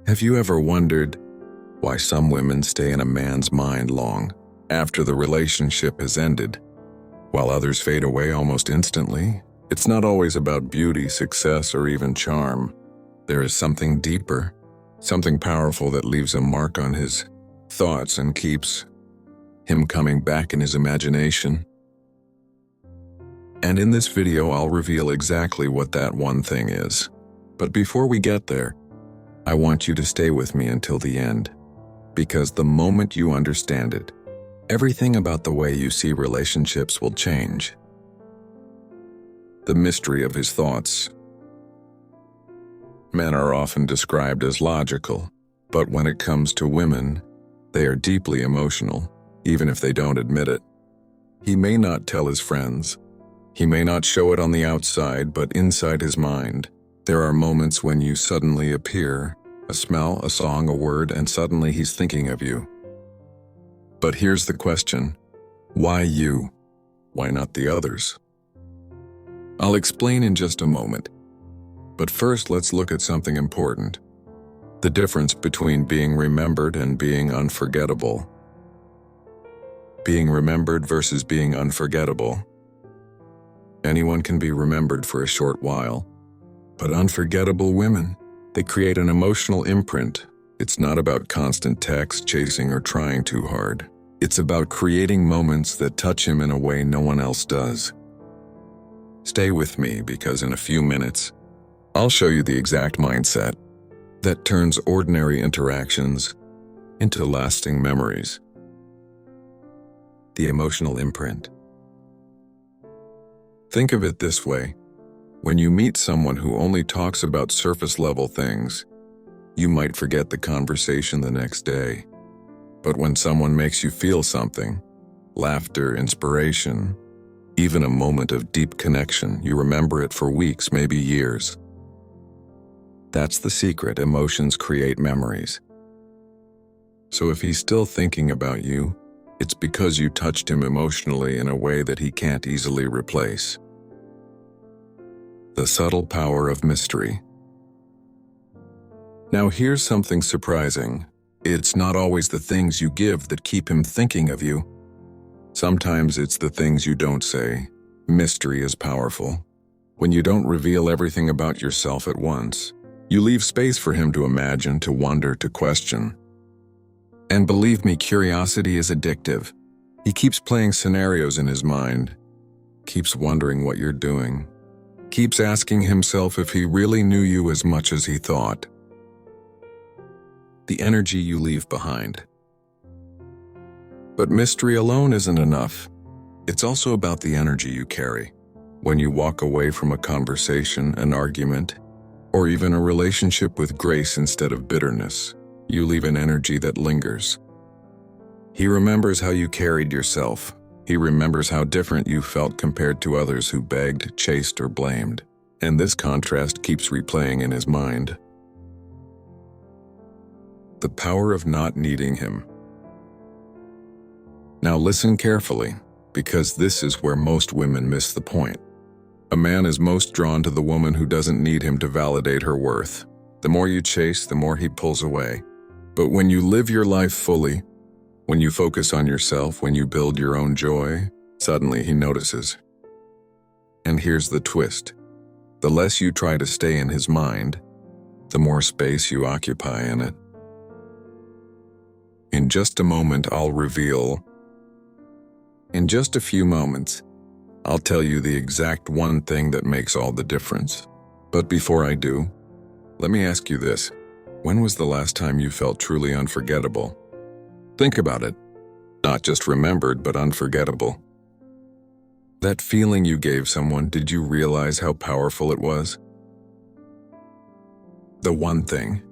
Have you ever wondered why some women stay in a man's mind long after the relationship has ended, while others fade away almost instantly? It's not always about beauty, success, or even charm. There is something deeper, something powerful that leaves a mark on his thoughts and keeps him coming back in his imagination. And in this video, I'll reveal exactly what that one thing is. But before we get there, I want you to stay with me until the end, because the moment you understand it, everything about the way you see relationships will change. The mystery of his thoughts. Men are often described as logical, but when it comes to women, they are deeply emotional, even if they don't admit it. He may not tell his friends. He may not show it on the outside, but inside his mind, there are moments when you suddenly appear, a smell, a song, a word, and suddenly he's thinking of you. But here's the question: why you? Why not the others? I'll explain in just a moment. But first, let's look at something important: the difference between being remembered and being unforgettable. Being remembered versus being unforgettable. Anyone can be remembered for a short while, but unforgettable women, they create an emotional imprint. It's not about constant text, chasing, or trying too hard. It's about creating moments that touch him in a way no one else does. Stay with me, because in a few minutes, I'll show you the exact mindset that turns ordinary interactions into lasting memories. The emotional imprint. Think of it this way: when you meet someone who only talks about surface-level things, you might forget the conversation the next day. But when someone makes you feel something, laughter, inspiration, even a moment of deep connection, you remember it for weeks, maybe years. That's the secret. Emotions create memories. So if he's still thinking about you, it's because you touched him emotionally in a way that he can't easily replace. The subtle power of mystery. Now here's something surprising. It's not always the things you give that keep him thinking of you. Sometimes it's the things you don't say. Mystery is powerful. When you don't reveal everything about yourself at once, you leave space for him to imagine, to wonder, to question. And believe me, curiosity is addictive. He keeps playing scenarios in his mind, keeps wondering what you're doing, keeps asking himself if he really knew you as much as he thought. The energy you leave behind. But mystery alone isn't enough. It's also about the energy you carry. When you walk away from a conversation, an argument, or even a relationship with grace instead of bitterness, you leave an energy that lingers. He remembers how you carried yourself. He remembers how different you felt compared to others who begged, chased, or blamed. And this contrast keeps replaying in his mind. The power of not needing him. Now listen carefully, because this is where most women miss the point. A man is most drawn to the woman who doesn't need him to validate her worth. The more you chase, the more he pulls away. But when you live your life fully, when you focus on yourself, when you build your own joy, suddenly he notices. And here's the twist: the less you try to stay in his mind, the more space you occupy in it. In just a moment, I'll reveal. In just a few moments, I'll tell you the exact one thing that makes all the difference. But before I do, let me ask you this. When was the last time you felt truly unforgettable? Think about it. Not just remembered, but unforgettable. That feeling you gave someone, did you realize how powerful it was? The one thing.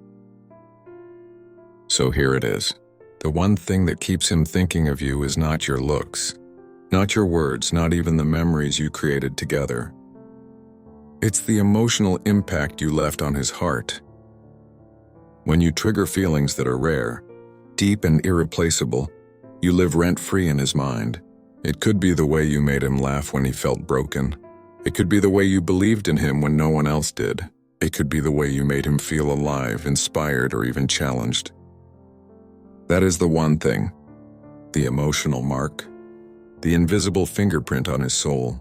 So here it is. The one thing that keeps him thinking of you is not your looks, not your words, not even the memories you created together. It's the emotional impact you left on his heart. When you trigger feelings that are rare, deep and irreplaceable, you live rent-free in his mind. It could be the way you made him laugh when he felt broken. It could be the way you believed in him when no one else did. It could be the way you made him feel alive, inspired, or even challenged. That is the one thing, the emotional mark, the invisible fingerprint on his soul.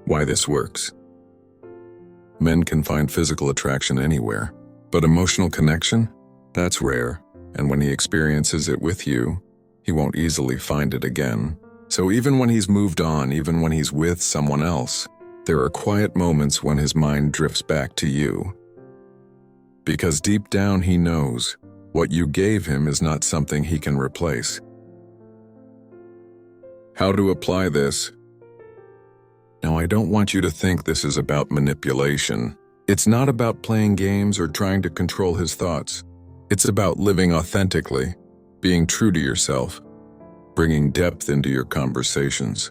Why this works. Men can find physical attraction anywhere, but emotional connection? That's rare, and when he experiences it with you, he won't easily find it again. So even when he's moved on, even when he's with someone else, there are quiet moments when his mind drifts back to you. Because deep down he knows what you gave him is not something he can replace. How to apply this? Now, I don't want you to think this is about manipulation. It's not about playing games or trying to control his thoughts. It's about living authentically, being true to yourself, bringing depth into your conversations,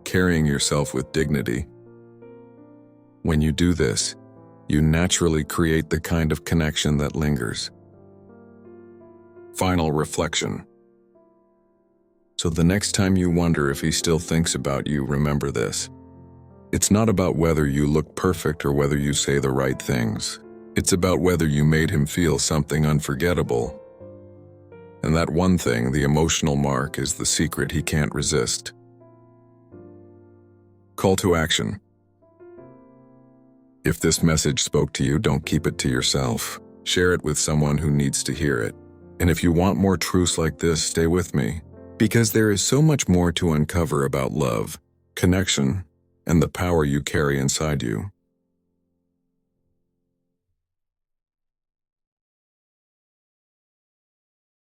carrying yourself with dignity. When you do this, you naturally create the kind of connection that lingers. Final reflection. So the next time you wonder if he still thinks about you, remember this. It's not about whether you look perfect or whether you say the right things. It's about whether you made him feel something unforgettable. And that one thing, the emotional mark, is the secret he can't resist. Call to action. If this message spoke to you, don't keep it to yourself. Share it with someone who needs to hear it. And if you want more truths like this, stay with me. Because there is so much more to uncover about love, connection, and the power you carry inside you.